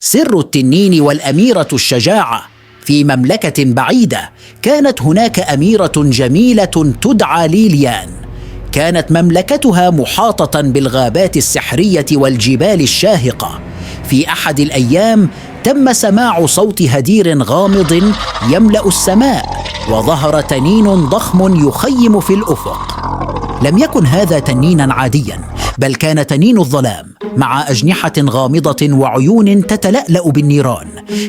سر التنين والأميرة الشجاعة. في مملكة بعيدة كانت هناك أميرة جميلة تدعى ليليان. كانت مملكتها محاطة بالغابات السحرية والجبال الشاهقة. في أحد الأيام تم سماع صوت هدير غامض يملأ السماء، وظهر تنين ضخم يخيم في الأفق. لم يكن هذا تنينا عاديا، بل كان تنين الظلام مع أجنحة غامضة وعيون تتلألأ بالنيران.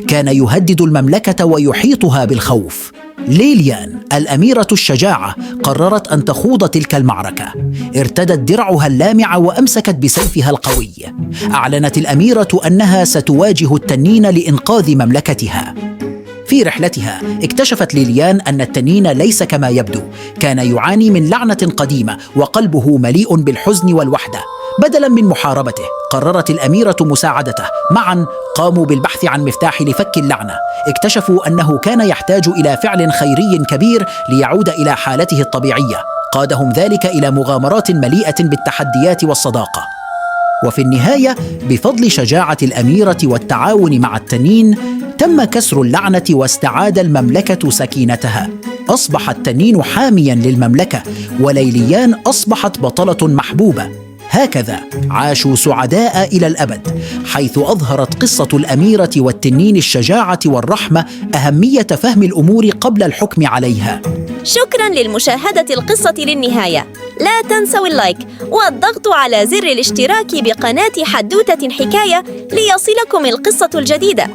كان يهدد المملكة ويحيطها بالخوف. ليليان الأميرة الشجاعة قررت أن تخوض تلك المعركة. ارتدت درعها اللامع وأمسكت بسيفها القوي. أعلنت الأميرة أنها ستواجه التنين لإنقاذ مملكتها. في رحلتها اكتشفت ليليان أن التنين ليس كما يبدو. كان يعاني من لعنة قديمة وقلبه مليء بالحزن والوحدة. بدلاً من محاربته قررت الأميرة مساعدته. معاً قاموا بالبحث عن مفتاح لفك اللعنة. اكتشفوا أنه كان يحتاج إلى فعل خيري كبير ليعود إلى حالته الطبيعية. قادهم ذلك إلى مغامرات مليئة بالتحديات والصداقة. وفي النهاية بفضل شجاعة الأميرة والتعاون مع التنين تم كسر اللعنة واستعاد المملكة سكينتها. أصبح التنين حامياً للمملكة، وليليان أصبحت بطلة محبوبة. هكذا عاشوا سعداء إلى الأبد، حيث أظهرت قصة الأميرة والتنين الشجاعة والرحمة أهمية فهم الأمور قبل الحكم عليها. شكراً للمشاهدة القصة للنهاية. لا تنسوا اللايك والضغط على زر الاشتراك بقناة حدوتة حكاية ليصلكم القصة الجديدة.